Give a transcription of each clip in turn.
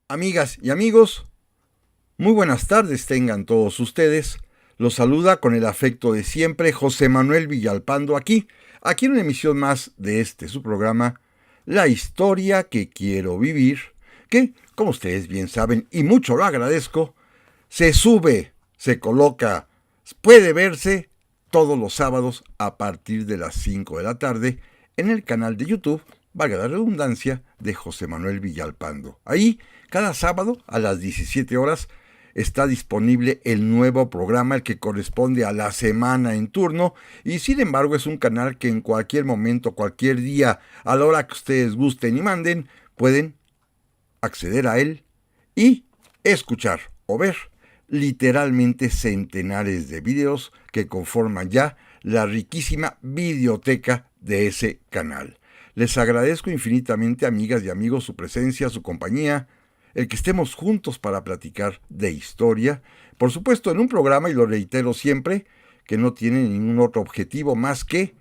Amigas y amigos, muy buenas tardes tengan todos ustedes. Los saluda con el afecto de siempre José Manuel Villalpando aquí en una emisión más de su programa, La historia que quiero vivir, que, como ustedes bien saben y mucho lo agradezco, se sube, se coloca, puede verse todos los sábados a partir de las 5 de la tarde en el canal de YouTube, valga la redundancia, de José Manuel Villalpando. Ahí, cada sábado a las 17 horas, está disponible el nuevo programa, el que corresponde a la semana en turno, y sin embargo es un canal que en cualquier momento, cualquier día, a la hora que ustedes gusten y manden, pueden acceder a él y escuchar o ver literalmente centenares de videos que conforman ya la riquísima videoteca de ese canal. Les agradezco infinitamente, amigas y amigos, su presencia, su compañía, el que estemos juntos para platicar de historia, por supuesto en un programa, y lo reitero siempre, que no tiene ningún otro objetivo más que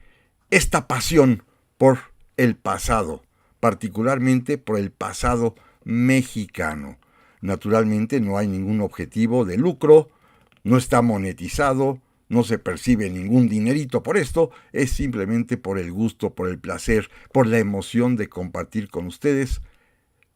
esta pasión por el pasado, particularmente por el pasado mexicano. Naturalmente no hay ningún objetivo de lucro, no está monetizado, no se percibe ningún dinerito por esto, es simplemente por el gusto, por el placer, por la emoción de compartir con ustedes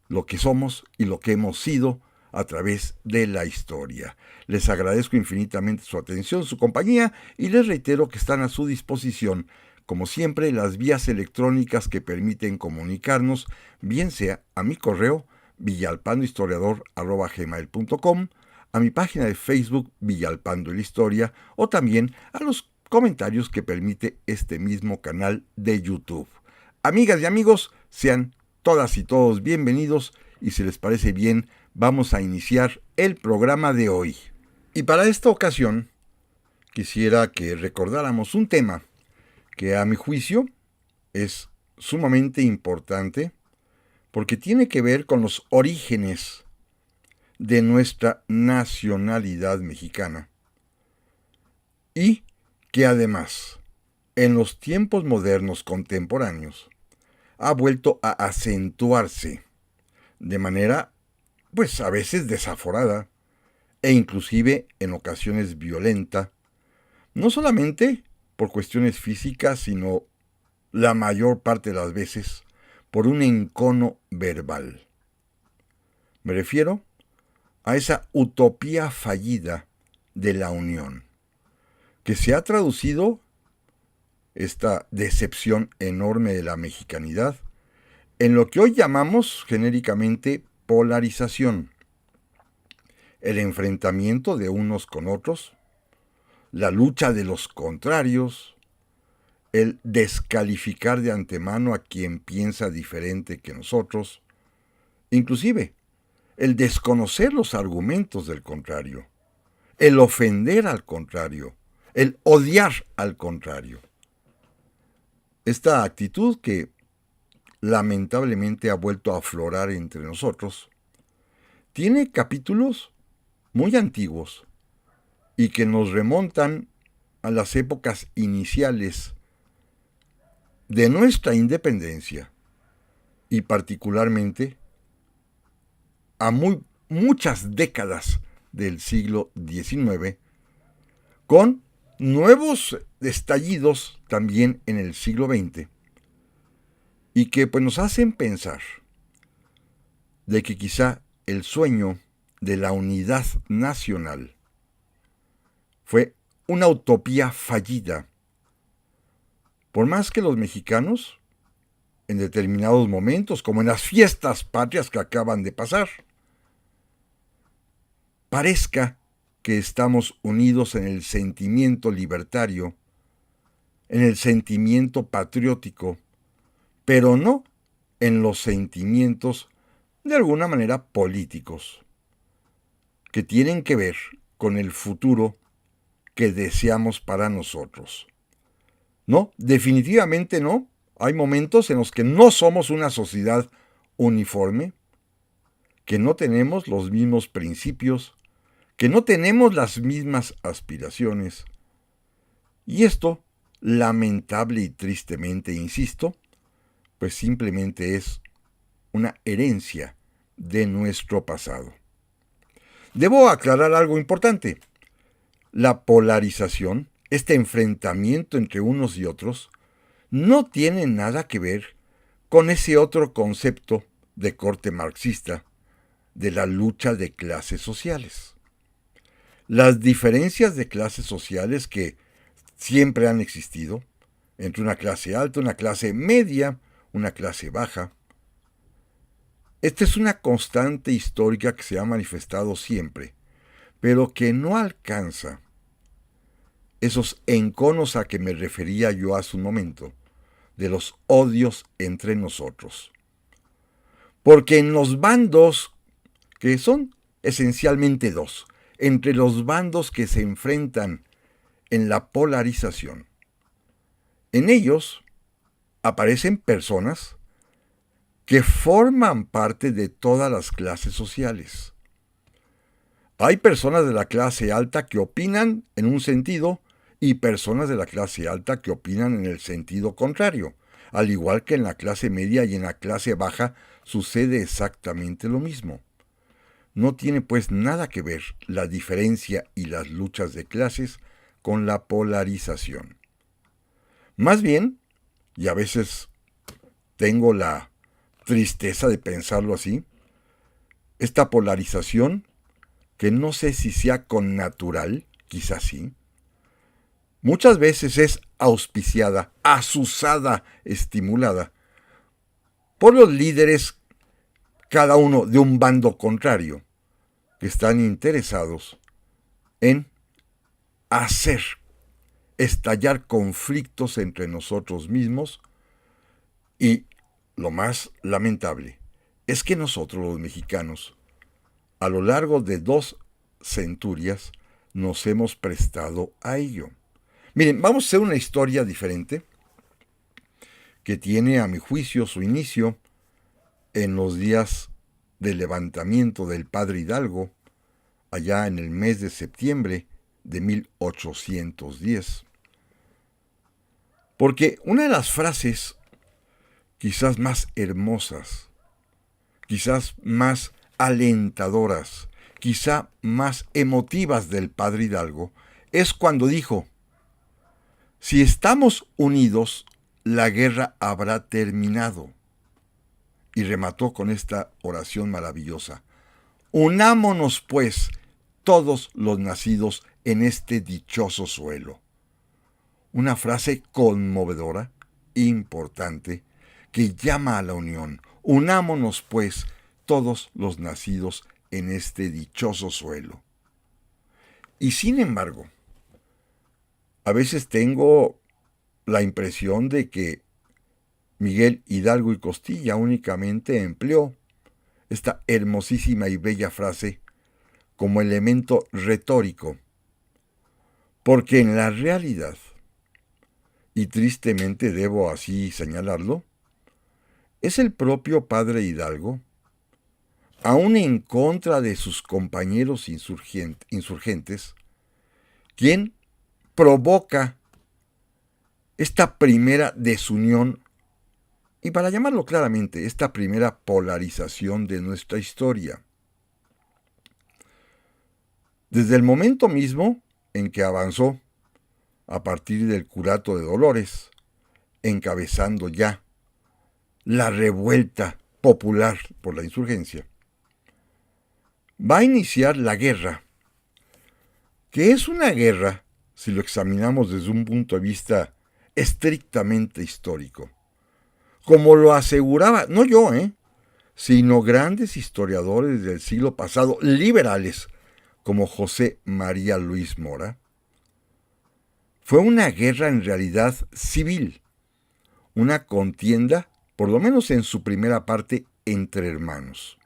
lo que somos y lo que hemos sido a través de la historia. Les agradezco infinitamente su atención, su compañía, y les reitero que están a su disposición, como siempre, las vías electrónicas que permiten comunicarnos, bien sea a mi correo villalpandohistoriador@gmail.com, a mi página de Facebook Villalpando la Historia, o también a los comentarios que permite este mismo canal de YouTube. Amigas y amigos, sean todas y todos bienvenidos, y si les parece bien, vamos a iniciar el programa de hoy. Y para esta ocasión quisiera que recordáramos un tema que a mi juicio es sumamente importante porque tiene que ver con los orígenes de nuestra nacionalidad mexicana y que además en los tiempos modernos contemporáneos ha vuelto a acentuarse de manera, pues a veces desaforada e inclusive en ocasiones violenta, no solamente por cuestiones físicas, sino la mayor parte de las veces por un encono verbal. Me refiero a esa utopía fallida de la unión, que se ha traducido, esta decepción enorme de la mexicanidad, en lo que hoy llamamos genéricamente polarización, el enfrentamiento de unos con otros, la lucha de los contrarios, el descalificar de antemano a quien piensa diferente que nosotros, inclusive el desconocer los argumentos del contrario, el ofender al contrario, el odiar al contrario. Esta actitud que lamentablemente ha vuelto a aflorar entre nosotros, tiene capítulos muy antiguos y que nos remontan a las épocas iniciales de nuestra independencia y particularmente a muchas décadas del siglo XIX, con nuevos estallidos también en el siglo XX, y que pues nos hacen pensar de que quizá el sueño de la unidad nacional fue una utopía fallida, por más que los mexicanos, en determinados momentos, como en las fiestas patrias que acaban de pasar, parezca que estamos unidos en el sentimiento libertario, en el sentimiento patriótico, pero no en los sentimientos de alguna manera políticos, que tienen que ver con el futuro que deseamos para nosotros. No, definitivamente no. Hay momentos en los que no somos una sociedad uniforme, que no tenemos los mismos principios, que no tenemos las mismas aspiraciones. Y esto, lamentable y tristemente, insisto, pues simplemente es una herencia de nuestro pasado. Debo aclarar algo importante. La polarización, este enfrentamiento entre unos y otros, no tiene nada que ver con ese otro concepto de corte marxista de la lucha de clases sociales. Las diferencias de clases sociales que siempre han existido, entre una clase alta, una clase media, una clase baja, esta es una constante histórica que se ha manifestado siempre, pero que no alcanza esos enconos a que me refería yo hace un momento, de los odios entre nosotros. Porque en los bandos, que son esencialmente dos, entre los bandos que se enfrentan en la polarización, en ellos aparecen personas que forman parte de todas las clases sociales. Hay personas de la clase alta que opinan en un sentido y personas de la clase alta que opinan en el sentido contrario. Al igual que en la clase media y en la clase baja sucede exactamente lo mismo. No tiene pues nada que ver la diferencia y las luchas de clases con la polarización. Más bien, y a veces tengo la tristeza de pensarlo así, esta polarización, que no sé si sea connatural, quizás sí, muchas veces es auspiciada, azuzada, estimulada por los líderes, cada uno de un bando contrario, que están interesados en hacer estallar conflictos entre nosotros mismos y, lo más lamentable, es que nosotros los mexicanos, a lo largo de 2 centurias, nos hemos prestado a ello. Miren, vamos a hacer una historia diferente que tiene, a mi juicio, su inicio en los días del levantamiento del padre Hidalgo, allá en el mes de septiembre de 1810. Porque una de las frases quizás más hermosas, quizás más alentadoras, quizá más emotivas del padre Hidalgo, es cuando dijo: si estamos unidos, la guerra habrá terminado. Y remató con esta oración maravillosa: unámonos pues todos los nacidos en este dichoso suelo. Una frase conmovedora, importante, que llama a la unión. Unámonos pues todos los nacidos en este dichoso suelo. Y sin embargo, a veces tengo la impresión de que Miguel Hidalgo y Costilla únicamente empleó esta hermosísima y bella frase como elemento retórico, porque en la realidad, y tristemente debo así señalarlo, es el propio padre Hidalgo, aún en contra de sus compañeros insurgentes, quien provoca esta primera desunión y, para llamarlo claramente, esta primera polarización de nuestra historia. Desde el momento mismo en que avanzó, a partir del curato de Dolores, encabezando ya la revuelta popular por la insurgencia, va a iniciar la guerra, que es una guerra, si lo examinamos desde un punto de vista estrictamente histórico, como lo aseguraba, no yo, sino grandes historiadores del siglo pasado, liberales, como José María Luis Mora. Fue una guerra en realidad civil, una contienda, por lo menos en su primera parte, entre hermanos.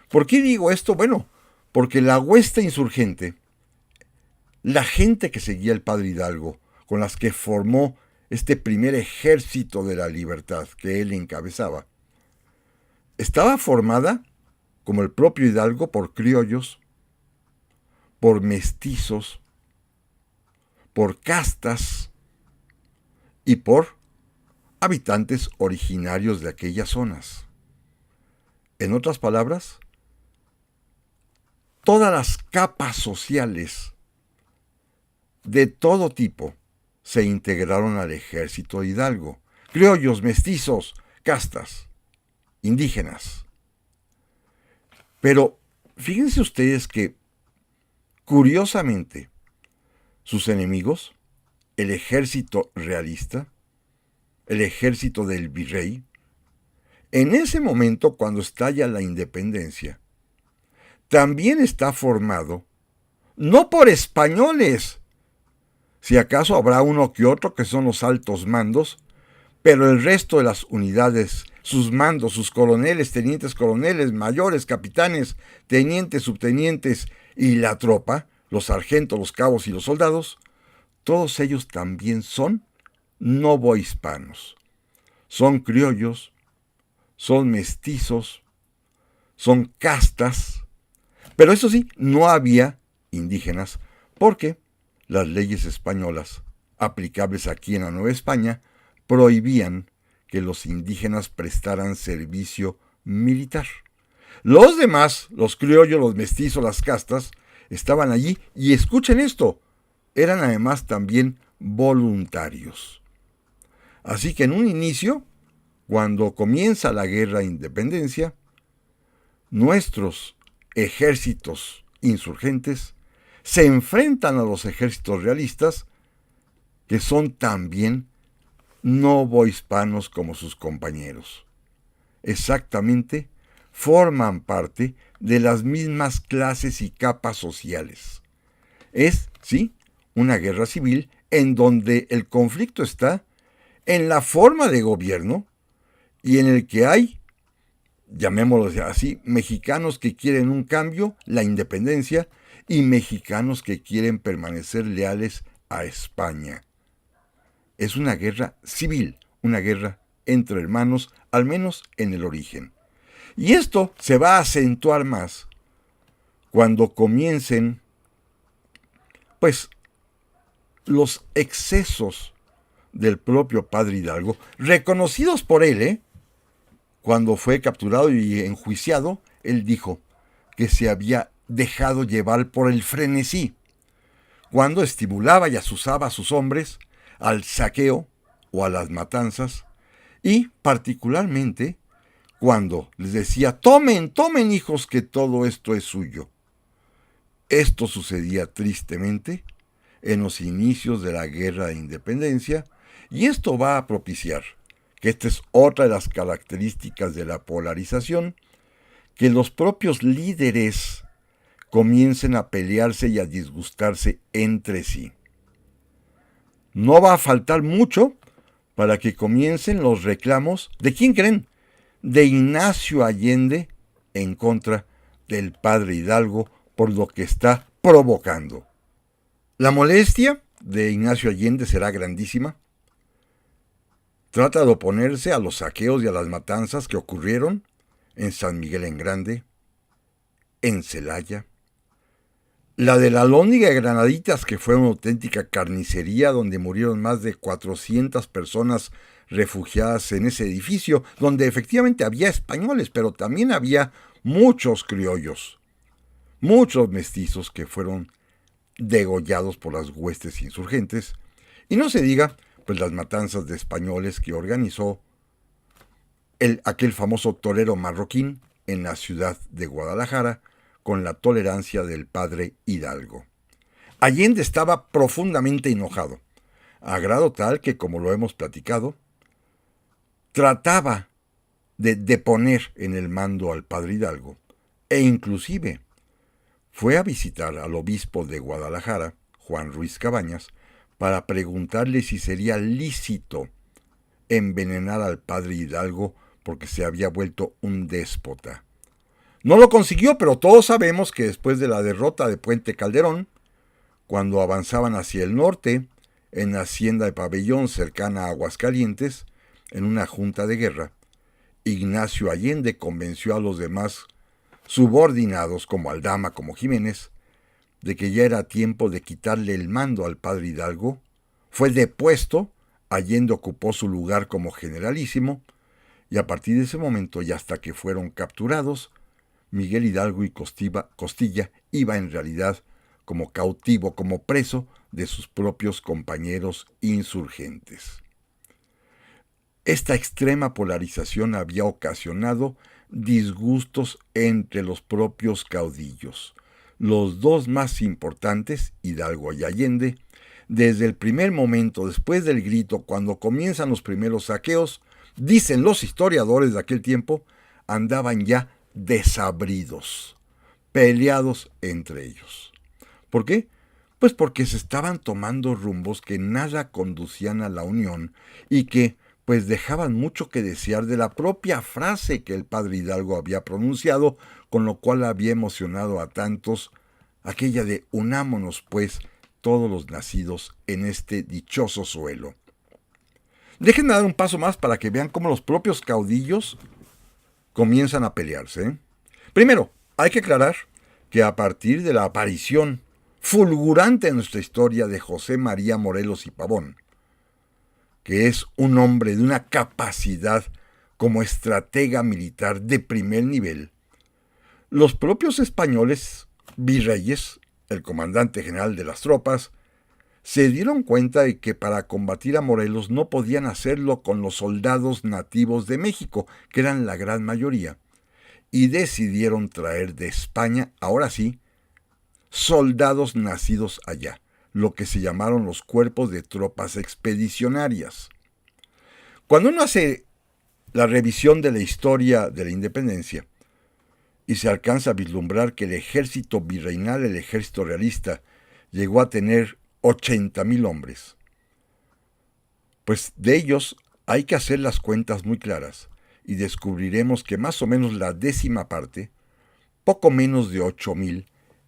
¿Por qué digo esto? Bueno, porque la hueste insurgente, la gente que seguía al padre Hidalgo, con las que formó este primer ejército de la libertad que él encabezaba, estaba formada, como el propio Hidalgo, por criollos, por mestizos, por castas y por habitantes originarios de aquellas zonas. En otras palabras, todas las capas sociales de todo tipo se integraron al ejército de Hidalgo. Criollos, mestizos, castas, indígenas. Pero fíjense ustedes que, curiosamente, sus enemigos, el ejército realista, el ejército del virrey, en ese momento, cuando estalla la independencia, también está formado no por españoles, si acaso habrá uno que otro que son los altos mandos, pero el resto de las unidades, sus mandos, sus coroneles, tenientes coroneles, mayores, capitanes, tenientes, subtenientes y la tropa, los sargentos, los cabos y los soldados, todos ellos también son novohispanos. Son criollos, son mestizos, son castas, pero eso sí, no había indígenas porque las leyes españolas aplicables aquí en la Nueva España prohibían que los indígenas prestaran servicio militar. Los demás, los criollos, los mestizos, las castas, estaban allí y escuchen esto, eran además también voluntarios. Así que en un inicio, cuando comienza la guerra de independencia, nuestros ejércitos insurgentes se enfrentan a los ejércitos realistas, que son también novohispanos como sus compañeros. Exactamente, forman parte de las mismas clases y capas sociales. Es, sí, una guerra civil en donde el conflicto está en la forma de gobierno y en el que hay, llamémoslo así, mexicanos que quieren un cambio, la independencia, y mexicanos que quieren permanecer leales a España. Es una guerra civil, una guerra entre hermanos, al menos en el origen. Y esto se va a acentuar más cuando comiencen, pues, los excesos del propio padre Hidalgo, reconocidos por él, Cuando fue capturado y enjuiciado, él dijo que se había dejado llevar por el frenesí, cuando estimulaba y asusaba a sus hombres al saqueo o a las matanzas, y particularmente cuando les decía, tomen, tomen hijos, que todo esto es suyo. Esto sucedía tristemente en los inicios de la Guerra de Independencia, y esto va a propiciar, que esta es otra de las características de la polarización, que los propios líderes comiencen a pelearse y a disgustarse entre sí. No va a faltar mucho para que comiencen los reclamos, ¿de quién creen? De Ignacio Allende en contra del padre Hidalgo por lo que está provocando. La molestia de Ignacio Allende será grandísima. Trata de oponerse a los saqueos y a las matanzas que ocurrieron en San Miguel en Grande, en Celaya. La de la Alhóndiga de Granaditas, que fue una auténtica carnicería donde murieron más de 400 personas refugiadas en ese edificio, donde efectivamente había españoles, pero también había muchos criollos, muchos mestizos que fueron degollados por las huestes insurgentes, y no se diga pues las matanzas de españoles que organizó aquel famoso torero marroquín en la ciudad de Guadalajara con la tolerancia del padre Hidalgo. Allende estaba profundamente enojado, a grado tal que, como lo hemos platicado, trataba de deponer en el mando al padre Hidalgo, e inclusive fue a visitar al obispo de Guadalajara, Juan Ruiz Cabañas, para preguntarle si sería lícito envenenar al padre Hidalgo porque se había vuelto un déspota. No lo consiguió, pero todos sabemos que después de la derrota de Puente Calderón, cuando avanzaban hacia el norte, en la hacienda de Pabellón cercana a Aguascalientes, en una junta de guerra, Ignacio Allende convenció a los demás subordinados, como Aldama, como Jiménez, de que ya era tiempo de quitarle el mando al padre Hidalgo. Fue depuesto, Allende ocupó su lugar como generalísimo, Y a partir de ese momento y hasta que fueron capturados, Miguel Hidalgo y Costilla iba en realidad como cautivo, como preso de sus propios compañeros insurgentes. Esta extrema polarización había ocasionado disgustos entre los propios caudillos. Los dos más importantes, Hidalgo y Allende, desde el primer momento, después del grito, cuando comienzan los primeros saqueos, dicen los historiadores de aquel tiempo, andaban ya desabridos, peleados entre ellos. ¿Por qué? Pues porque se estaban tomando rumbos que nada conducían a la unión y que pues dejaban mucho que desear de la propia frase que el padre Hidalgo había pronunciado, con lo cual había emocionado a tantos, aquella de unámonos pues todos los nacidos en este dichoso suelo. Déjenme dar un paso más para que vean cómo los propios caudillos comienzan a pelearse. Primero, hay que aclarar que a partir de la aparición fulgurante en nuestra historia de José María Morelos y Pavón, que es un hombre de una capacidad como estratega militar de primer nivel, los propios españoles, virreyes, el comandante general de las tropas, se dieron cuenta de que para combatir a Morelos no podían hacerlo con los soldados nativos de México, que eran la gran mayoría, y decidieron traer de España, ahora sí, soldados nacidos allá, lo que se llamaron los cuerpos de tropas expedicionarias. Cuando uno hace la revisión de la historia de la independencia y se alcanza a vislumbrar que el ejército virreinal, el ejército realista, llegó a tener 80,000 hombres, pues de ellos hay que hacer las cuentas muy claras y descubriremos que más o menos la décima parte, poco menos de 8,000,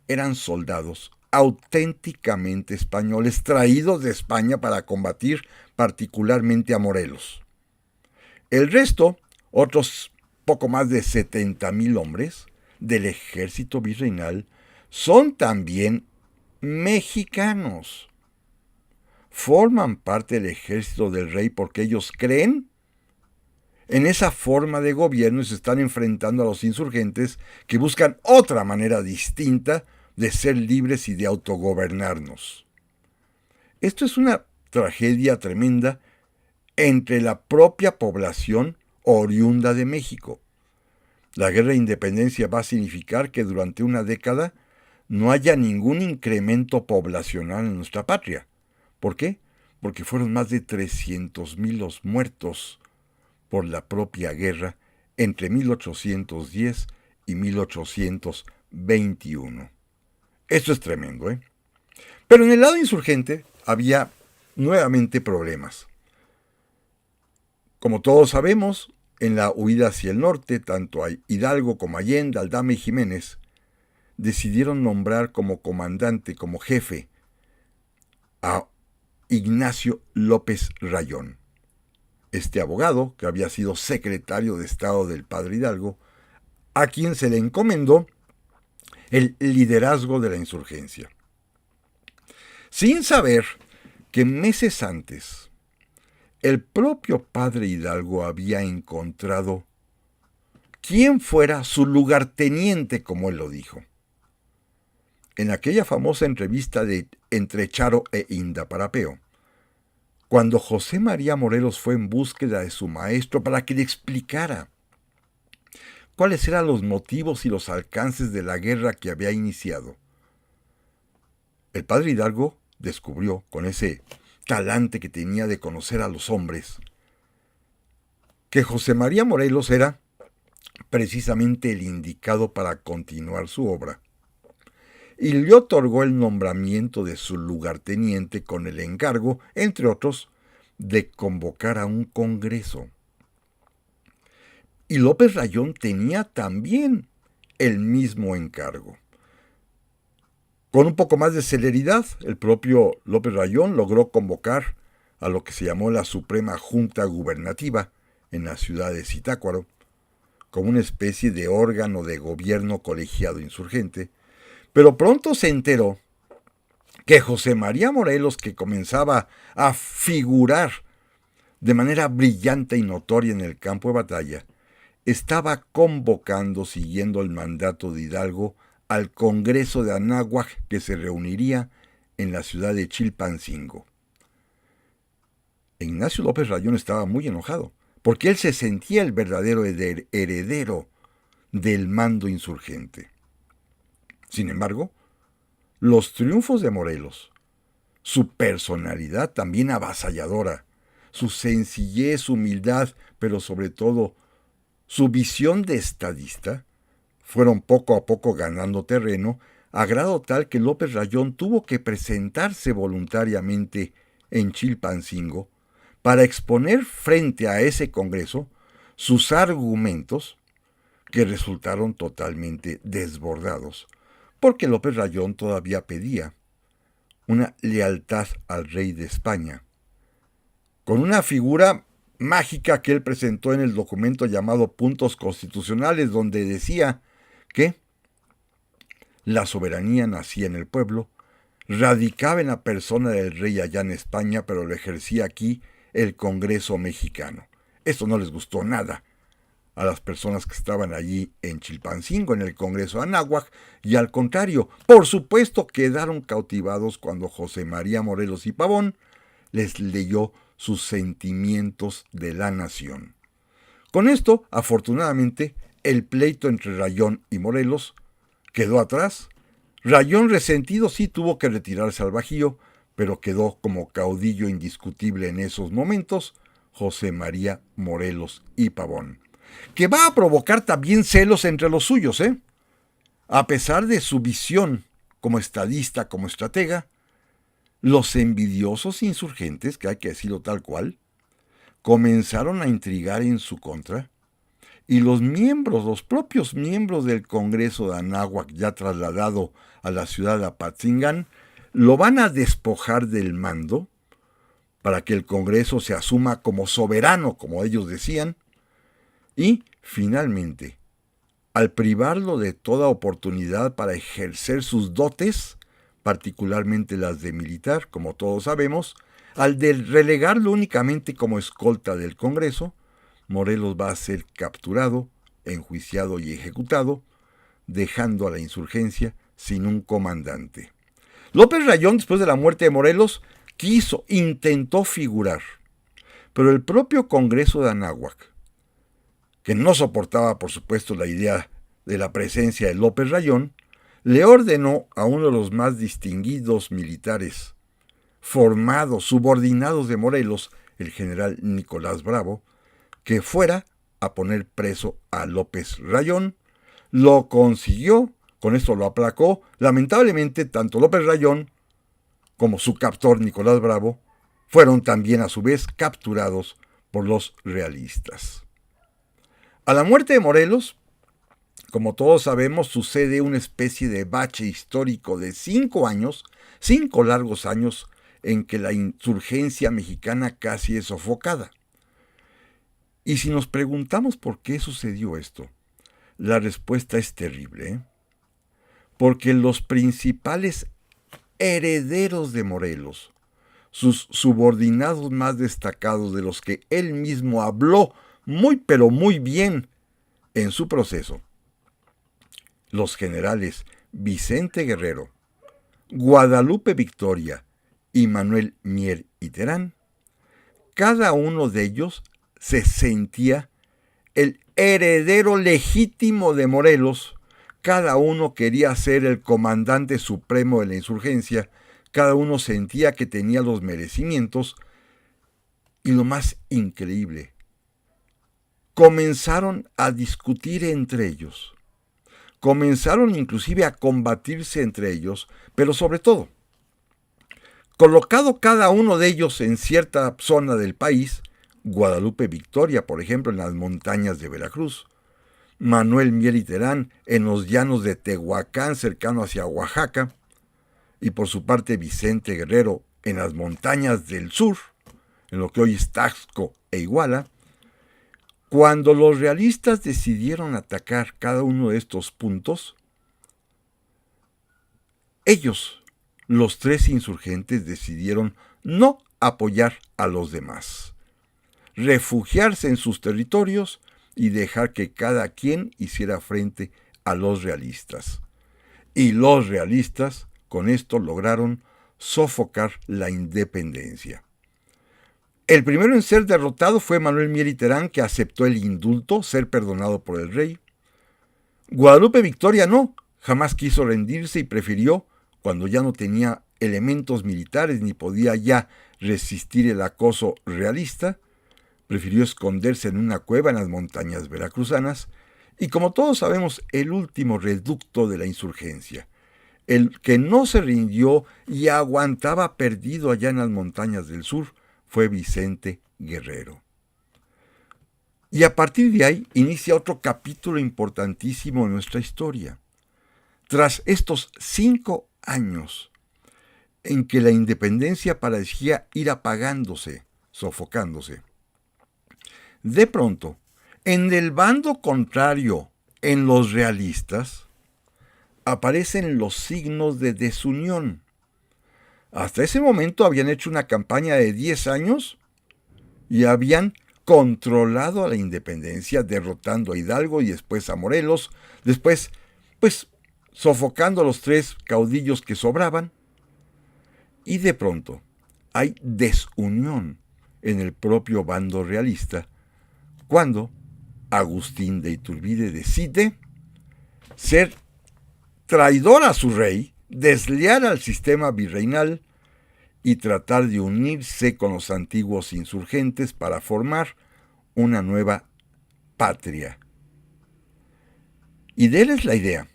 eran soldados auténticamente españoles traídos de España para combatir particularmente a Morelos. El resto, otros poco más de 70,000 hombres del ejército virreinal, son también mexicanos. Forman parte del ejército del rey porque ellos creen en esa forma de gobierno y se están enfrentando a los insurgentes que buscan otra manera distinta de ser libres y de autogobernarnos. Esto es una tragedia tremenda entre la propia población oriunda de México. La guerra de independencia va a significar que durante una década no haya ningún incremento poblacional en nuestra patria. ¿Por qué? Porque fueron más de 300,000 los muertos por la propia guerra entre 1810 y 1821. Esto es tremendo, ¿eh? Pero en el lado insurgente había nuevamente problemas. Como todos sabemos, en la huida hacia el norte, tanto Hidalgo como Allende, Aldama y Jiménez decidieron nombrar como comandante, como jefe, a Ignacio López Rayón. Este abogado, que había sido secretario de Estado del padre Hidalgo, a quien se le encomendó el liderazgo de la insurgencia. Sin saber que meses antes el propio padre Hidalgo había encontrado quién fuera su lugarteniente, como él lo dijo. En aquella famosa entrevista de entre Charo e Indaparapeo, cuando José María Morelos fue en búsqueda de su maestro para que le explicara cuáles eran los motivos y los alcances de la guerra que había iniciado. El padre Hidalgo descubrió, con ese talante que tenía de conocer a los hombres, que José María Morelos era precisamente el indicado para continuar su obra, y le otorgó el nombramiento de su lugarteniente con el encargo, entre otros, de convocar a un congreso. Y López Rayón tenía también el mismo encargo. Con un poco más de celeridad, el propio López Rayón logró convocar a lo que se llamó la Suprema Junta Gubernativa en la ciudad de Zitácuaro, como una especie de órgano de gobierno colegiado insurgente, pero pronto se enteró que José María Morelos, que comenzaba a figurar de manera brillante y notoria en el campo de batalla, estaba convocando, siguiendo el mandato de Hidalgo, al Congreso de Anáhuac que se reuniría en la ciudad de Chilpancingo. Ignacio López Rayón estaba muy enojado, porque él se sentía el verdadero heredero del mando insurgente. Sin embargo, los triunfos de Morelos, su personalidad también avasalladora, su sencillez, humildad, pero sobre todo su visión de estadista, fueron poco a poco ganando terreno, a grado tal que López Rayón tuvo que presentarse voluntariamente en Chilpancingo para exponer frente a ese Congreso sus argumentos, que resultaron totalmente desbordados, porque López Rayón todavía pedía una lealtad al rey de España, con una figura mágica que él presentó en el documento llamado Puntos Constitucionales, donde decía que la soberanía nacía en el pueblo, radicaba en la persona del rey allá en España, pero lo ejercía aquí el Congreso mexicano. Esto no les gustó nada a las personas que estaban allí en Chilpancingo, en el Congreso de Anáhuac, y al contrario, por supuesto quedaron cautivados cuando José María Morelos y Pavón les leyó sus sentimientos de la nación. Con esto, afortunadamente, el pleito entre Rayón y Morelos quedó atrás. Rayón, resentido, sí tuvo que retirarse al Bajío, pero quedó como caudillo indiscutible en esos momentos José María Morelos y Pavón, que va a provocar también celos entre los suyos, A pesar de su visión como estadista, como estratega, los envidiosos insurgentes, que hay que decirlo tal cual, comenzaron a intrigar en su contra, y los propios miembros del Congreso de Anáhuac, ya trasladado a la ciudad de Apatzingán, lo van a despojar del mando para que el Congreso se asuma como soberano, como ellos decían, y, finalmente, al privarlo de toda oportunidad para ejercer sus dotes, particularmente las de militar, como todos sabemos, al de relegarlo únicamente como escolta del Congreso, Morelos va a ser capturado, enjuiciado y ejecutado, dejando a la insurgencia sin un comandante. López Rayón, después de la muerte de Morelos, intentó figurar, pero el propio Congreso de Anáhuac, que no soportaba, por supuesto, la idea de la presencia de López Rayón, le ordenó a uno de los más distinguidos militares, formados, subordinados de Morelos, el general Nicolás Bravo, que fuera a poner preso a López Rayón. Lo consiguió, con esto lo aplacó. Lamentablemente, tanto López Rayón como su captor Nicolás Bravo fueron también a su vez capturados por los realistas. A la muerte de Morelos, como todos sabemos, sucede una especie de bache histórico de 5 años, 5 largos años, en que la insurgencia mexicana casi es sofocada. Y si nos preguntamos por qué sucedió esto, la respuesta es terrible, porque los principales herederos de Morelos, sus subordinados más destacados, de los que él mismo habló muy pero muy bien en su proceso, los generales Vicente Guerrero, Guadalupe Victoria y Manuel Mier y Terán, cada uno de ellos se sentía el heredero legítimo de Morelos. Cada uno quería ser el comandante supremo de la insurgencia, cada uno sentía que tenía los merecimientos, y lo más increíble, comenzaron a discutir entre ellos, comenzaron inclusive a combatirse entre ellos, pero sobre todo, colocado cada uno de ellos en cierta zona del país, Guadalupe Victoria, por ejemplo, en las montañas de Veracruz, Manuel Mier y Terán en los llanos de Tehuacán, cercano hacia Oaxaca, y por su parte Vicente Guerrero en las montañas del sur, en lo que hoy es Taxco e Iguala. Cuando los realistas decidieron atacar cada uno de estos puntos, ellos, los 3 insurgentes, decidieron no apoyar a los demás. refugiarse en sus territorios y dejar que cada quien hiciera frente a los realistas. Y los realistas con esto lograron sofocar la independencia. El primero en ser derrotado fue Manuel Mier y Terán, que aceptó el indulto, ser perdonado por el rey. Guadalupe Victoria no, jamás quiso rendirse y prefirió, cuando ya no tenía elementos militares ni podía ya resistir el acoso realista, prefirió esconderse en una cueva en las montañas veracruzanas y, como todos sabemos, el último reducto de la insurgencia, el que no se rindió y aguantaba perdido allá en las montañas del sur, fue Vicente Guerrero. Y a partir de ahí inicia otro capítulo importantísimo en nuestra historia. Tras estos 5 años en que la independencia parecía ir apagándose, sofocándose, de pronto, en el bando contrario, en los realistas, aparecen los signos de desunión. Hasta ese momento habían hecho una campaña de 10 años y habían controlado a la independencia, derrotando a Hidalgo y después a Morelos, después, sofocando a los 3 caudillos que sobraban. Y de pronto hay desunión en el propio bando realista, cuando Agustín de Iturbide decide ser traidor a su rey, desleal al sistema virreinal y tratar de unirse con los antiguos insurgentes para formar una nueva patria. Y de él es la idea,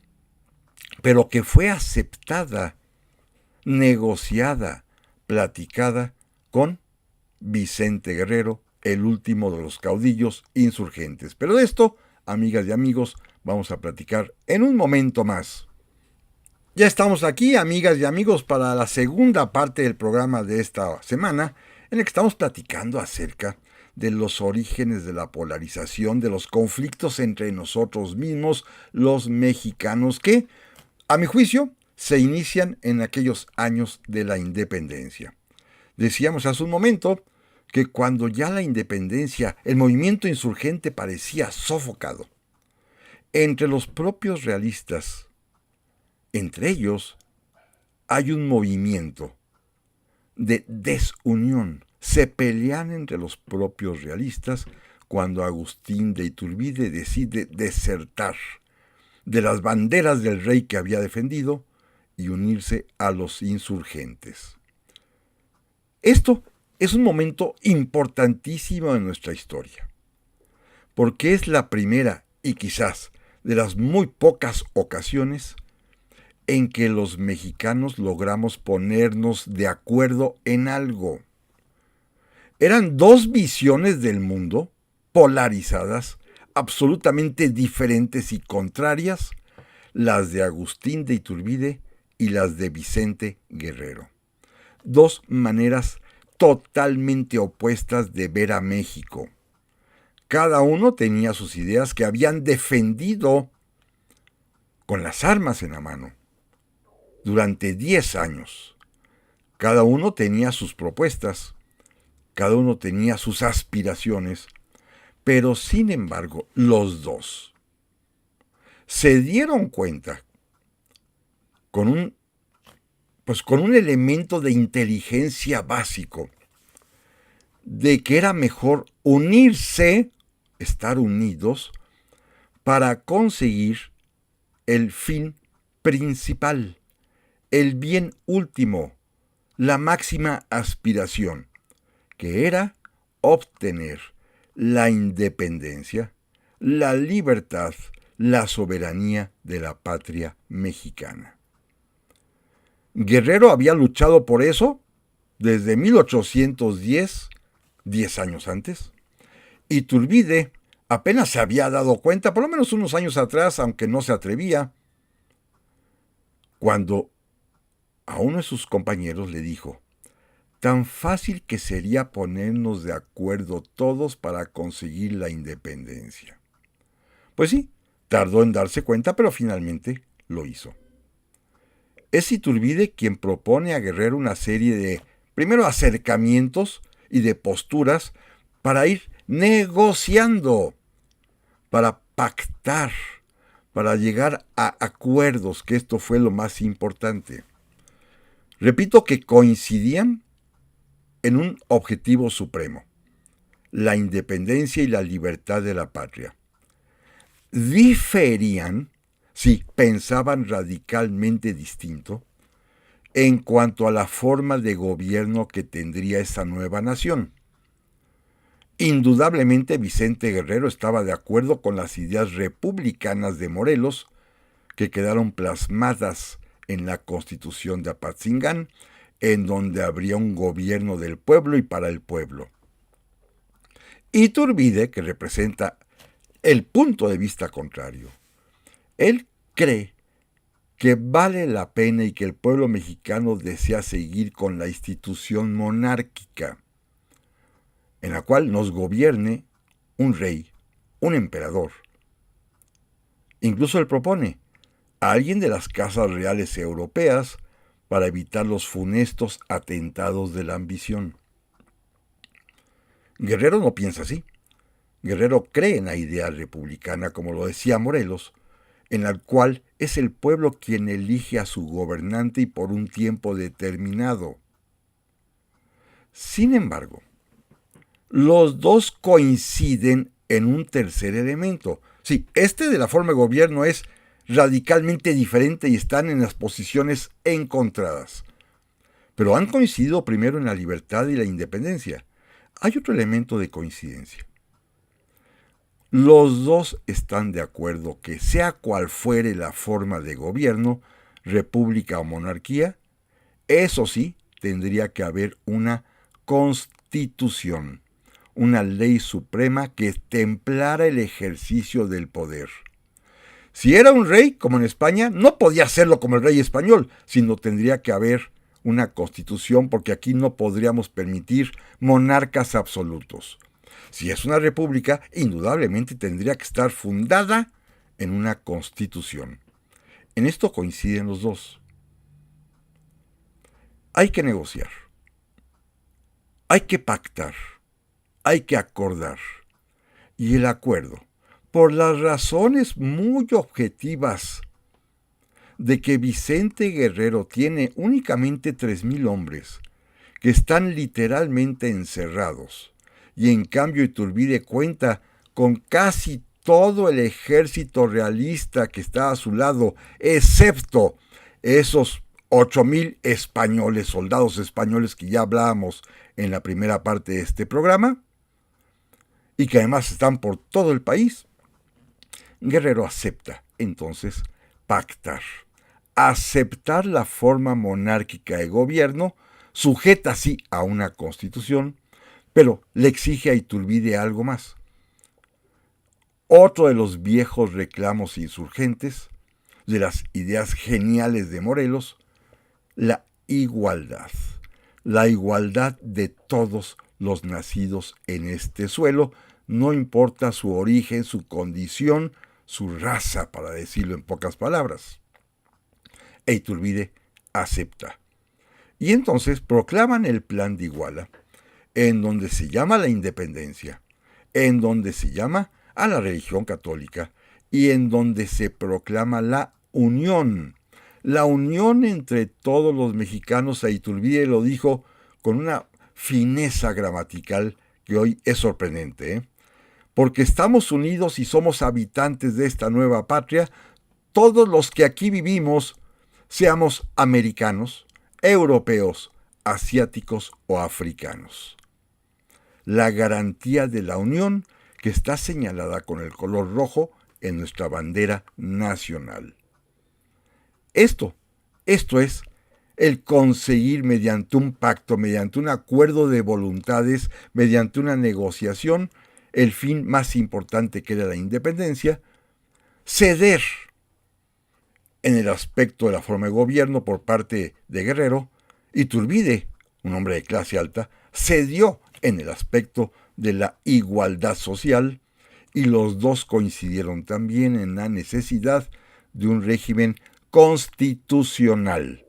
pero que fue aceptada, negociada, platicada con Vicente Guerrero, el último de los caudillos insurgentes. Pero de esto, amigas y amigos, vamos a platicar en un momento más. Ya estamos aquí, amigas y amigos, para la segunda parte del programa de esta semana, en el que estamos platicando acerca de los orígenes de la polarización, de los conflictos entre nosotros mismos, los mexicanos, que, a mi juicio, se inician en aquellos años de la independencia. Decíamos hace un momento que cuando ya la independencia, el movimiento insurgente parecía sofocado, entre los propios realistas, entre ellos, hay un movimiento de desunión. Se pelean entre los propios realistas cuando Agustín de Iturbide decide desertar de las banderas del rey que había defendido y unirse a los insurgentes. Esto es un momento importantísimo en nuestra historia, porque es la primera y quizás de las muy pocas ocasiones en que los mexicanos logramos ponernos de acuerdo en algo. Eran 2 visiones del mundo polarizadas, absolutamente diferentes y contrarias, las de Agustín de Iturbide y las de Vicente Guerrero. 2 maneras totalmente opuestas de ver a México. Cada uno tenía sus ideas que habían defendido con las armas en la mano durante 10 años. Cada uno tenía sus propuestas, cada uno tenía sus aspiraciones, pero sin embargo, los 2 se dieron cuenta con un elemento de inteligencia básico, de que era mejor unirse, estar unidos, para conseguir el fin principal, el bien último, la máxima aspiración, que era obtener la independencia, la libertad, la soberanía de la patria mexicana. Guerrero había luchado por eso desde 1810, 10 años antes. Iturbide apenas se había dado cuenta, por lo menos unos años atrás, aunque no se atrevía, cuando a uno de sus compañeros le dijo: tan fácil que sería ponernos de acuerdo todos para conseguir la independencia. Pues sí, tardó en darse cuenta, pero finalmente lo hizo. Es Iturbide quien propone a Guerrero una serie de, primero, acercamientos y de posturas para ir negociando, para pactar, para llegar a acuerdos, que esto fue lo más importante. Repito que coincidían en un objetivo supremo: la independencia y la libertad de la patria. Diferían, sí, pensaban radicalmente distinto en cuanto a la forma de gobierno que tendría esa nueva nación. Indudablemente Vicente Guerrero estaba de acuerdo con las ideas republicanas de Morelos, que quedaron plasmadas en la Constitución de Apatzingán, en donde habría un gobierno del pueblo y para el pueblo. Iturbide, que representa el punto de vista contrario, él cree que vale la pena y que el pueblo mexicano desea seguir con la institución monárquica, en la cual nos gobierne un rey, un emperador. Incluso él propone a alguien de las casas reales europeas para evitar los funestos atentados de la ambición. Guerrero no piensa así. Guerrero cree en la idea republicana, como lo decía Morelos, en la cual es el pueblo quien elige a su gobernante y por un tiempo determinado. Sin embargo, los dos coinciden en un tercer elemento. Sí, este de la forma de gobierno es radicalmente diferente y están en las posiciones encontradas. Pero han coincidido primero en la libertad y la independencia. Hay otro elemento de coincidencia. Los dos están de acuerdo que sea cual fuere la forma de gobierno, república o monarquía, eso sí, tendría que haber una constitución, una ley suprema que templara el ejercicio del poder. Si era un rey, como en España, no podía hacerlo como el rey español, sino tendría que haber una constitución, porque aquí no podríamos permitir monarcas absolutos. Si es una república, indudablemente tendría que estar fundada en una constitución. En esto coinciden los dos. Hay que negociar, hay que pactar, hay que acordar. Y el acuerdo, por las razones muy objetivas de que Vicente Guerrero tiene únicamente 3,000 hombres que están literalmente encerrados, y en cambio Iturbide cuenta con casi todo el ejército realista que está a su lado, excepto esos 8,000 españoles, soldados españoles que ya hablábamos en la primera parte de este programa, y que además están por todo el país. Guerrero acepta entonces pactar, aceptar la forma monárquica de gobierno, sujeta sí a una constitución, pero le exige a Iturbide algo más. Otro de los viejos reclamos insurgentes, de las ideas geniales de Morelos, la igualdad de todos los nacidos en este suelo, no importa su origen, su condición, su raza, para decirlo en pocas palabras. E Iturbide acepta. Y entonces proclaman el Plan de Iguala, en donde se llama la independencia, en donde se llama a la religión católica y en donde se proclama la unión entre todos los mexicanos. A Iturbide lo dijo con una fineza gramatical que hoy es sorprendente, porque estamos unidos y somos habitantes de esta nueva patria, todos los que aquí vivimos, seamos americanos, europeos, asiáticos o africanos. La garantía de la unión que está señalada con el color rojo en nuestra bandera nacional. Esto es el conseguir mediante un pacto, mediante un acuerdo de voluntades, mediante una negociación, el fin más importante, que era la independencia, ceder en el aspecto de la forma de gobierno por parte de Guerrero. Iturbide, un hombre de clase alta, cedió en el aspecto de la igualdad social, y los dos coincidieron también en la necesidad de un régimen constitucional.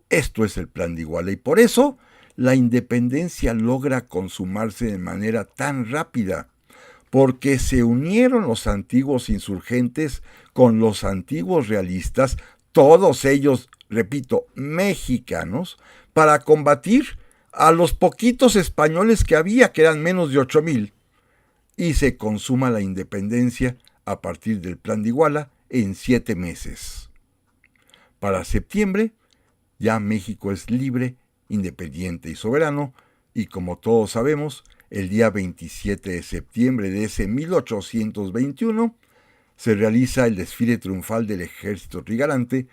Esto es el Plan de Iguala, y por eso la independencia logra consumarse de manera tan rápida? Porque se unieron los antiguos insurgentes con los antiguos realistas, todos ellos, repito, mexicanos, para combatir a los poquitos españoles que había, que eran menos de 8,000, y se consuma la independencia a partir del Plan de Iguala en 7 meses. Para septiembre, ya México es libre, independiente y soberano, y como todos sabemos, el día 27 de septiembre de ese 1821 se realiza el desfile triunfal del ejército trigarante,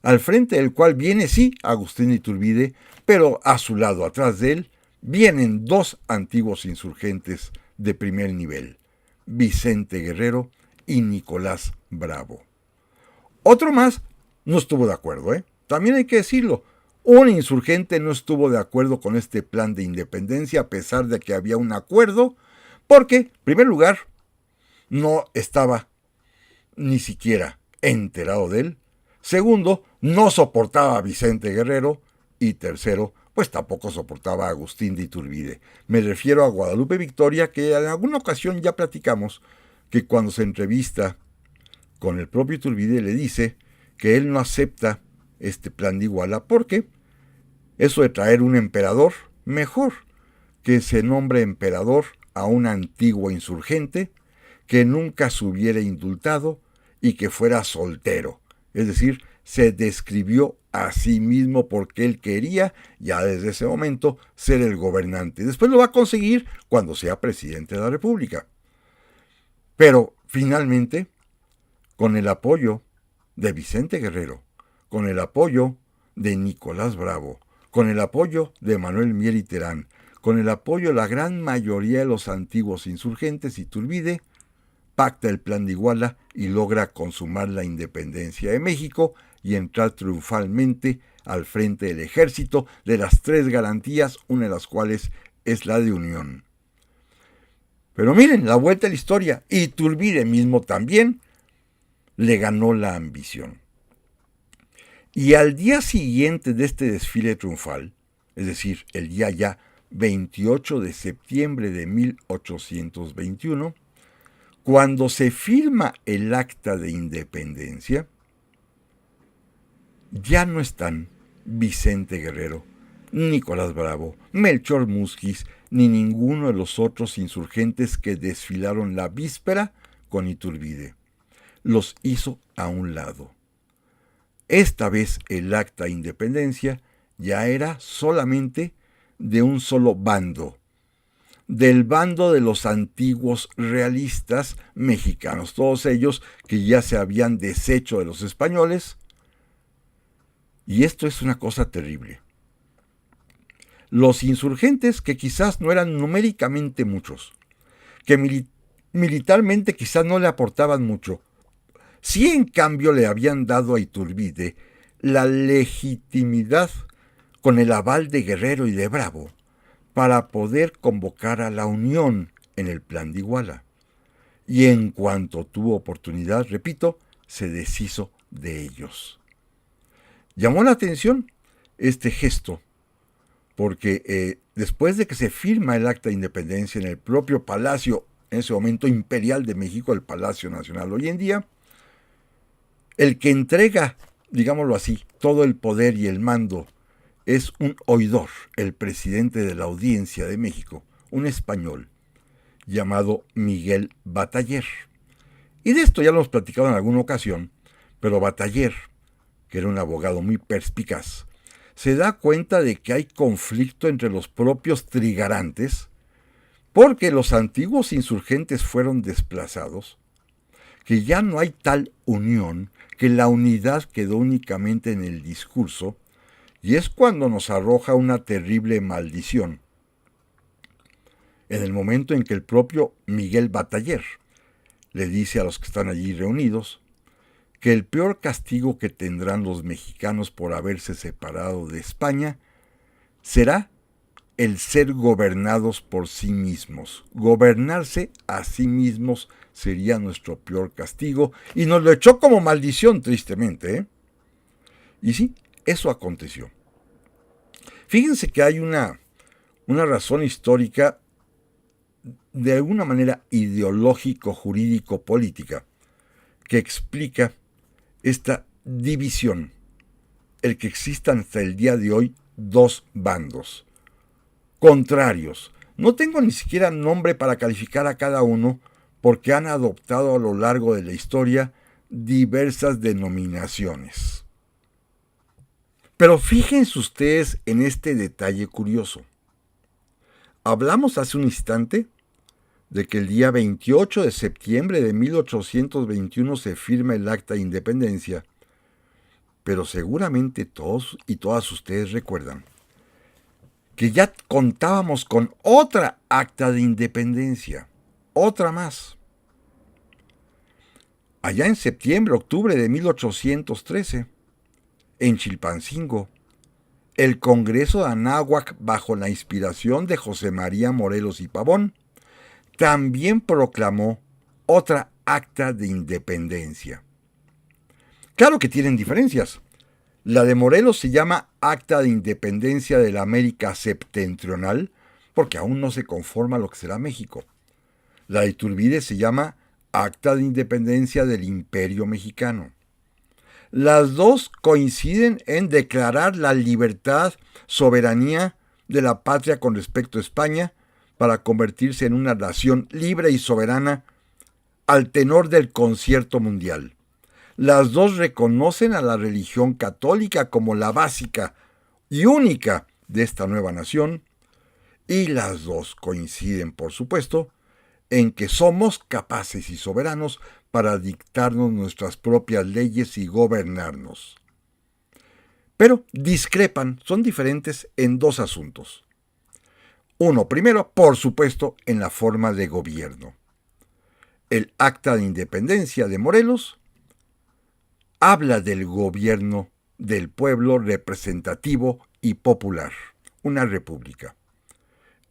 al frente del cual viene, sí, Agustín de Iturbide, pero a su lado, atrás de él, vienen 2 antiguos insurgentes de primer nivel, Vicente Guerrero y Nicolás Bravo. Otro más no estuvo de acuerdo, También hay que decirlo. Un insurgente no estuvo de acuerdo con este plan de independencia a pesar de que había un acuerdo, porque, en primer lugar, no estaba ni siquiera enterado de él. Segundo, no soportaba a Vicente Guerrero. Y tercero, pues tampoco soportaba a Agustín de Iturbide. Me refiero a Guadalupe Victoria, que en alguna ocasión ya platicamos que cuando se entrevista con el propio Iturbide le dice que él no acepta este plan de Iguala porque eso de traer un emperador, mejor que se nombre emperador a un antiguo insurgente que nunca se hubiera indultado y que fuera soltero. Es decir, se describió a sí mismo porque él quería, ya desde ese momento, ser el gobernante. Después lo va a conseguir cuando sea presidente de la República. Pero, finalmente, con el apoyo de Vicente Guerrero, con el apoyo de Nicolás Bravo, con el apoyo de Manuel Mier y Terán, con el apoyo de la gran mayoría de los antiguos insurgentes, Iturbide pacta el Plan de Iguala y logra consumar la independencia de México y entrar triunfalmente al frente del ejército de las 3 garantías, una de las cuales es la de unión. Pero miren, la vuelta a la historia, Iturbide mismo también le ganó la ambición. Y al día siguiente de este desfile triunfal, es decir, el día ya 28 de septiembre de 1821, cuando se firma el Acta de Independencia, ya no están Vicente Guerrero, Nicolás Bravo, Melchor Musquiz, ni ninguno de los otros insurgentes que desfilaron la víspera con Iturbide. Los hizo a un lado. Esta vez el Acta de Independencia ya era solamente de un solo bando, del bando de los antiguos realistas mexicanos, todos ellos que ya se habían deshecho de los españoles. Y esto es una cosa terrible. Los insurgentes, que quizás no eran numéricamente muchos, que militarmente quizás no le aportaban mucho, sí en cambio le habían dado a Iturbide la legitimidad con el aval de Guerrero y de Bravo para poder convocar a la unión en el Plan de Iguala. Y en cuanto tuvo oportunidad, repito, se deshizo de ellos. Llamó la atención este gesto, porque después de que se firma el Acta de Independencia en el propio Palacio, en ese momento imperial de México, el Palacio Nacional hoy en día, el que entrega, digámoslo así, todo el poder y el mando es un oidor, el presidente de la Audiencia de México, un español llamado Miguel Bataller. Y de esto ya lo hemos platicado en alguna ocasión, pero Bataller, que era un abogado muy perspicaz, se da cuenta de que hay conflicto entre los propios trigarantes porque los antiguos insurgentes fueron desplazados, que ya no hay tal unión, que la unidad quedó únicamente en el discurso, y es cuando nos arroja una terrible maldición. En el momento en que el propio Miguel Bataller le dice a los que están allí reunidos que el peor castigo que tendrán los mexicanos por haberse separado de España será el ser gobernados por sí mismos. Gobernarse a sí mismos sería nuestro peor castigo, y nos lo echó como maldición, tristemente, Y sí, eso aconteció. Fíjense que hay una razón histórica, de alguna manera ideológico-jurídico-política, que explica esta división, el que existan hasta el día de hoy dos bandos contrarios. No tengo ni siquiera nombre para calificar a cada uno porque han adoptado a lo largo de la historia diversas denominaciones. Pero fíjense ustedes en este detalle curioso. Hablamos hace un instante de que el día 28 de septiembre de 1821 se firma el Acta de Independencia, pero seguramente todos y todas ustedes recuerdan que ya contábamos con otra Acta de Independencia, otra más. Allá en septiembre, octubre de 1813, en Chilpancingo, el Congreso de Anáhuac, bajo la inspiración de José María Morelos y Pavón, también proclamó otra Acta de Independencia. Claro que tienen diferencias. La de Morelos se llama Acta de Independencia de la América Septentrional, porque aún no se conforma lo que será México. La de Iturbide se llama Acta de Independencia del Imperio Mexicano. Las dos coinciden en declarar la libertad, soberanía de la patria con respecto a España para convertirse en una nación libre y soberana al tenor del concierto mundial. Las dos reconocen a la religión católica como la básica y única de esta nueva nación, y las dos coinciden, por supuesto, en que somos capaces y soberanos para dictarnos nuestras propias leyes y gobernarnos. Pero discrepan, son diferentes en dos asuntos. Uno, primero, por supuesto, en la forma de gobierno. El Acta de Independencia de Morelos habla del gobierno del pueblo representativo y popular, una república.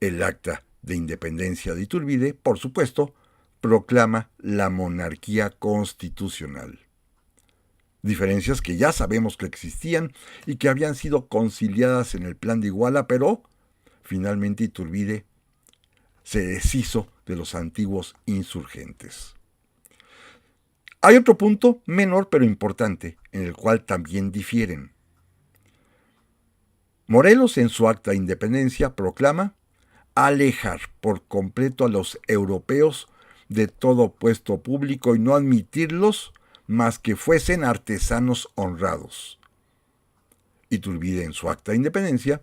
El Acta de Independencia de Iturbide, por supuesto, proclama la monarquía constitucional. Diferencias que ya sabemos que existían y que habían sido conciliadas en el Plan de Iguala, pero finalmente Iturbide se deshizo de los antiguos insurgentes. Hay otro punto menor pero importante, en el cual también difieren. Morelos, en su Acta de Independencia, proclama alejar por completo a los europeos de todo puesto público y no admitirlos más que fuesen artesanos honrados. Iturbide, en su Acta de Independencia,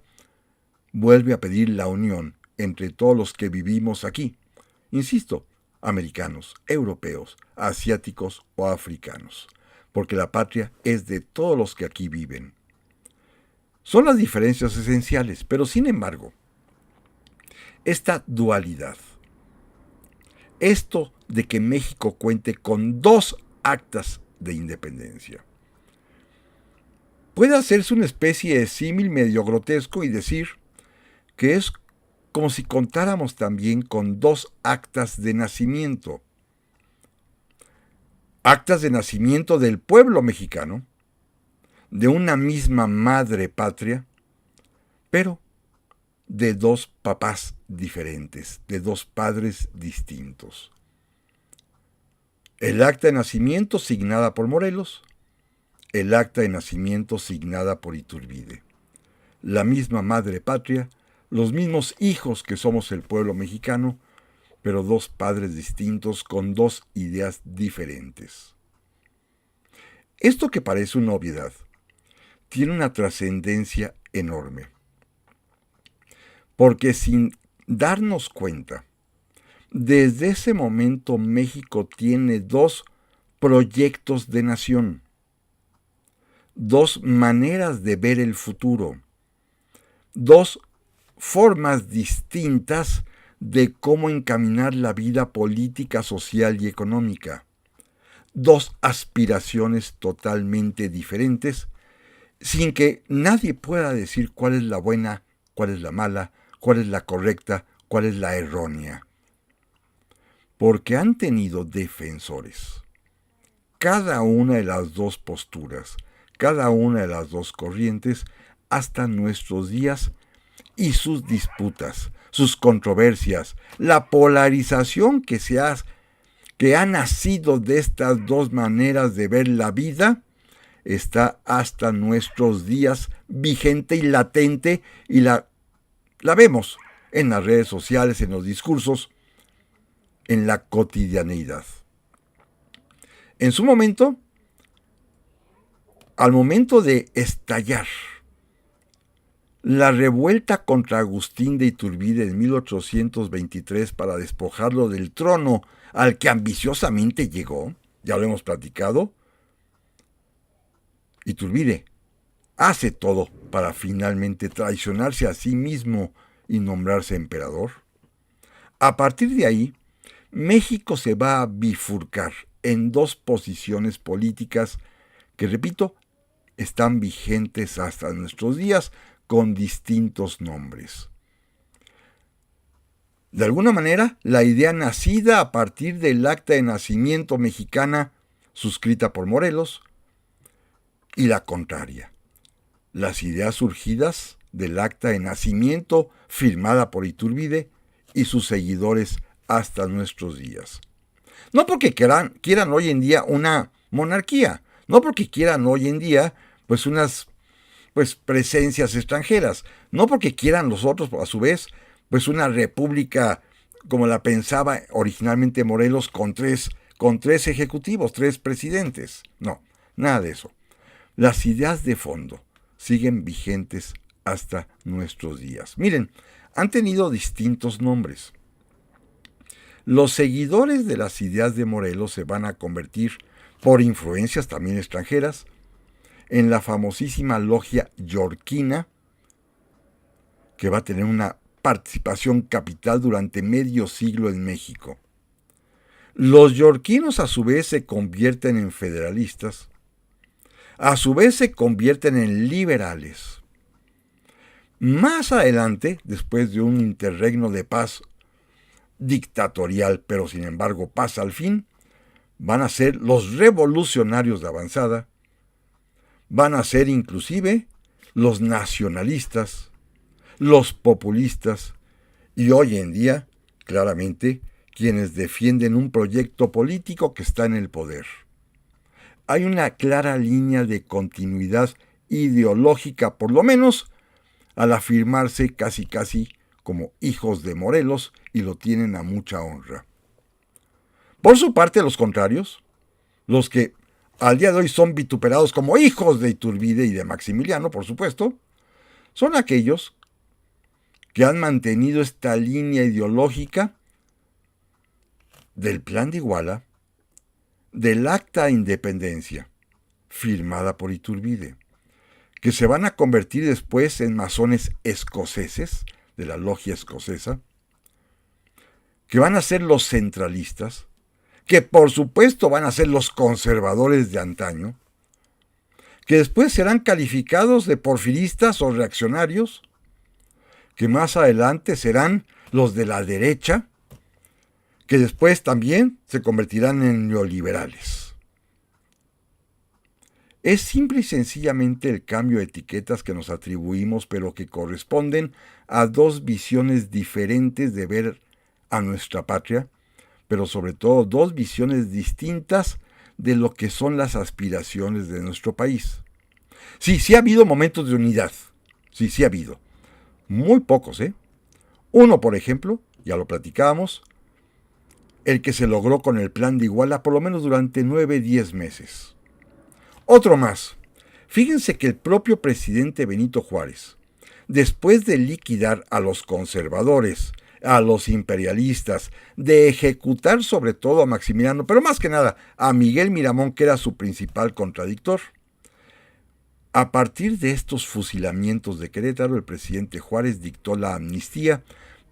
vuelve a pedir la unión entre todos los que vivimos aquí. Insisto, americanos, europeos, asiáticos o africanos, porque la patria es de todos los que aquí viven. Son las diferencias esenciales, pero sin embargo, esta dualidad, esto de que México cuente con dos actas de independencia, puede hacerse una especie de símil medio grotesco y decir que es como si contáramos también con dos actas de nacimiento. Actas de nacimiento del pueblo mexicano, de una misma madre patria, pero de dos papás diferentes, de dos padres distintos. El acta de nacimiento signada por Morelos, el acta de nacimiento signada por Iturbide. La misma madre patria, los mismos hijos que somos el pueblo mexicano, pero dos padres distintos con dos ideas diferentes. Esto que parece una obviedad, tiene una trascendencia enorme. Porque sin darnos cuenta, desde ese momento México tiene dos proyectos de nación, dos maneras de ver el futuro, dos formas distintas de cómo encaminar la vida política, social y económica, dos aspiraciones totalmente diferentes, sin que nadie pueda decir cuál es la buena, cuál es la mala, cuál es la correcta, cuál es la errónea. Porque han tenido defensores. Cada una de las dos posturas, cada una de las dos corrientes, hasta nuestros días y sus disputas, sus controversias, la polarización que ha nacido de estas dos maneras de ver la vida, está hasta nuestros días vigente y latente, y la vemos en las redes sociales, en los discursos, en la cotidianeidad. En su momento, al momento de estallar la revuelta contra Agustín de Iturbide en 1823 para despojarlo del trono al que ambiciosamente llegó, ya lo hemos platicado, Iturbide hace todo para finalmente traicionarse a sí mismo y nombrarse emperador. A partir de ahí, México se va a bifurcar en dos posiciones políticas que, repito, están vigentes hasta nuestros días con distintos nombres. De alguna manera, la idea nacida a partir del acta de nacimiento mexicana suscrita por Morelos, y la contraria, las ideas surgidas del acta de nacimiento firmada por Iturbide y sus seguidores hasta nuestros días. No porque quieran hoy en día una monarquía, no porque quieran hoy en día unas presencias extranjeras, no porque quieran los otros a su vez una república como la pensaba originalmente Morelos con tres ejecutivos, 3 presidentes. No, nada de eso. Las ideas de fondo siguen vigentes hasta nuestros días. Miren, han tenido distintos nombres. Los seguidores de las ideas de Morelos se van a convertir, por influencias también extranjeras, en la famosísima logia yorquina, que va a tener una participación capital durante medio siglo en México. Los yorquinos a su vez se convierten en federalistas, a su vez se convierten en liberales. Más adelante, después de un interregno de paz dictatorial, pero sin embargo paz al fin, van a ser los revolucionarios de avanzada, van a ser inclusive los nacionalistas, los populistas y hoy en día, claramente, quienes defienden un proyecto político que está en el poder. Hay una clara línea de continuidad ideológica, por lo menos, al afirmarse casi como hijos de Morelos, y lo tienen a mucha honra. Por su parte, los contrarios, los que al día de hoy son vituperados como hijos de Iturbide y de Maximiliano, por supuesto, son aquellos que han mantenido esta línea ideológica del Plan de Iguala, del Acta de Independencia, firmada por Iturbide, que se van a convertir después en masones escoceses, de la logia escocesa, que van a ser los centralistas, que por supuesto van a ser los conservadores de antaño, que después serán calificados de porfiristas o reaccionarios, que más adelante serán los de la derecha, que después también se convertirán en neoliberales. Es simple y sencillamente el cambio de etiquetas que nos atribuimos, pero que corresponden a dos visiones diferentes de ver a nuestra patria, pero sobre todo dos visiones distintas de lo que son las aspiraciones de nuestro país. Sí ha habido momentos de unidad, sí ha habido. Muy pocos, ¿eh? Uno, por ejemplo, ya lo platicábamos, el que se logró con el Plan de Iguala por lo menos durante 9-10 meses. Otro más. Fíjense que el propio presidente Benito Juárez, después de liquidar a los conservadores, a los imperialistas, de ejecutar sobre todo a Maximiliano, pero más que nada a Miguel Miramón, que era su principal contradictor, a partir de estos fusilamientos de Querétaro, el presidente Juárez dictó la amnistía,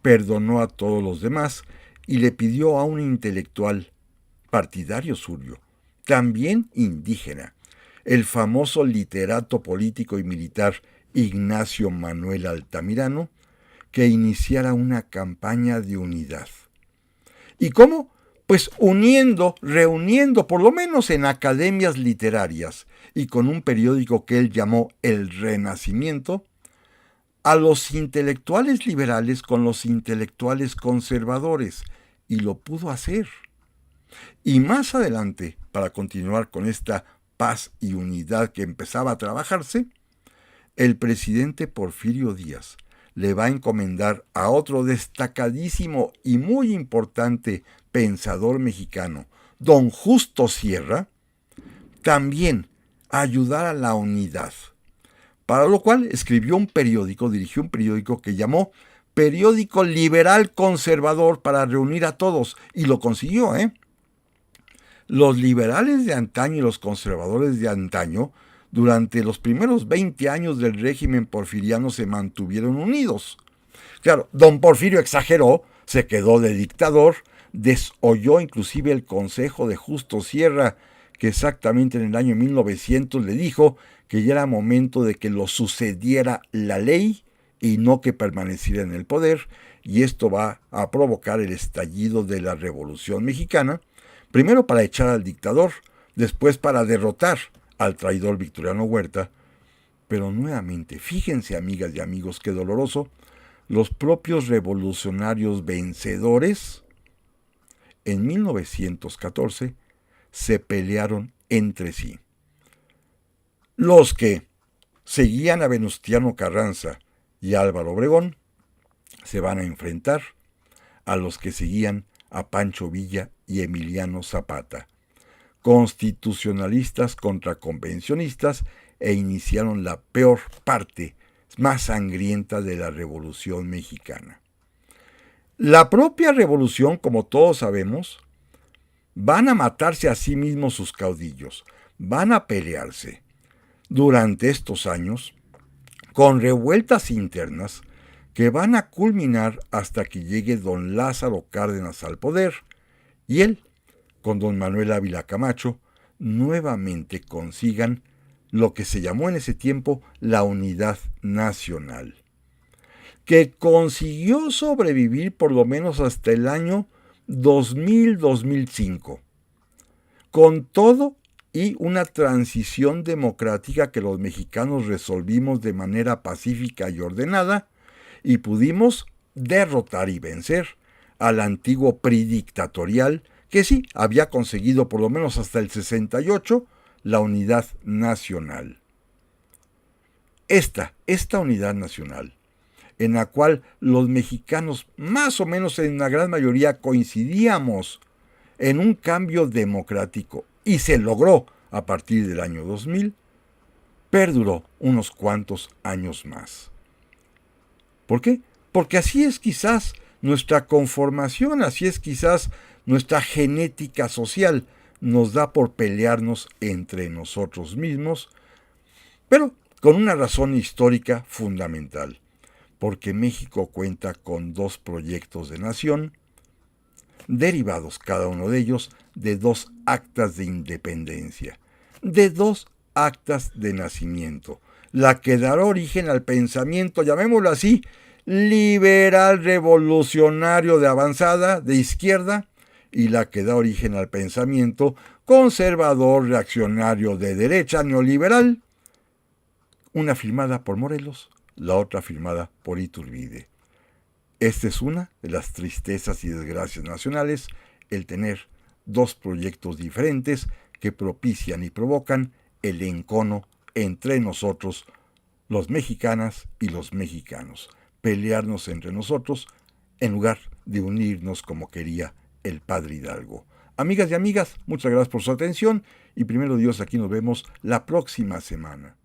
perdonó a todos los demás y le pidió a un intelectual partidario suyo, también indígena, el famoso literato político y militar Ignacio Manuel Altamirano, que iniciara una campaña de unidad. ¿Y cómo? Pues reuniendo, por lo menos en academias literarias y con un periódico que él llamó El Renacimiento, a los intelectuales liberales con los intelectuales conservadores, y lo pudo hacer. Y más adelante, para continuar con esta paz y unidad que empezaba a trabajarse, el presidente Porfirio Díaz le va a encomendar a otro destacadísimo y muy importante pensador mexicano, don Justo Sierra, también ayudar a la unidad. Para lo cual dirigió un periódico que llamó Periódico Liberal Conservador para reunir a todos, y lo consiguió, ¿eh? Los liberales de antaño y los conservadores de antaño, durante los primeros 20 años del régimen porfiriano, se mantuvieron unidos. Claro, don Porfirio exageró, se quedó de dictador, desoyó inclusive el consejo de Justo Sierra, que exactamente en el año 1900 le dijo que ya era momento de que lo sucediera la ley y no que permaneciera en el poder, y esto va a provocar el estallido de la Revolución Mexicana, primero para echar al dictador, después para derrotar al traidor Victoriano Huerta. Pero nuevamente, fíjense, amigas y amigos, qué doloroso, los propios revolucionarios vencedores en 1914 se pelearon entre sí. Los que seguían a Venustiano Carranza y a Álvaro Obregón se van a enfrentar a los que seguían a Pancho Villa y Emiliano Zapata, constitucionalistas contra convencionistas, e iniciaron la peor parte, más sangrienta de la Revolución Mexicana. La propia revolución, como todos sabemos, van a matarse a sí mismos sus caudillos, van a pelearse durante estos años con revueltas internas que van a culminar hasta que llegue don Lázaro Cárdenas al poder y él, con don Manuel Ávila Camacho, nuevamente consigan lo que se llamó en ese tiempo la unidad nacional, que consiguió sobrevivir por lo menos hasta el año 2000-2005, con todo y una transición democrática que los mexicanos resolvimos de manera pacífica y ordenada, y pudimos derrotar y vencer al antiguo PRI dictatorial, que sí había conseguido por lo menos hasta el 68 la unidad nacional. Esta unidad nacional, en la cual los mexicanos más o menos en una gran mayoría coincidíamos en un cambio democrático, y se logró a partir del año 2000, perduró unos cuantos años más. ¿Por qué? Porque así es quizás nuestra conformación, así es quizás nuestra genética social, nos da por pelearnos entre nosotros mismos, pero con una razón histórica fundamental, porque México cuenta con dos proyectos de nación, derivados cada uno de ellos de dos actas de independencia, de dos actas de nacimiento, la que dará origen al pensamiento, llamémoslo así, liberal revolucionario de avanzada, de izquierda, y la que da origen al pensamiento conservador reaccionario de derecha neoliberal, una firmada por Morelos, la otra firmada por Iturbide. Esta es una de las tristezas y desgracias nacionales, el tener dos proyectos diferentes que propician y provocan el encono entre nosotros, los mexicanas y los mexicanos, pelearnos entre nosotros en lugar de unirnos como quería el padre Hidalgo. Amigas y amigas, muchas gracias por su atención y primero Dios, aquí nos vemos la próxima semana.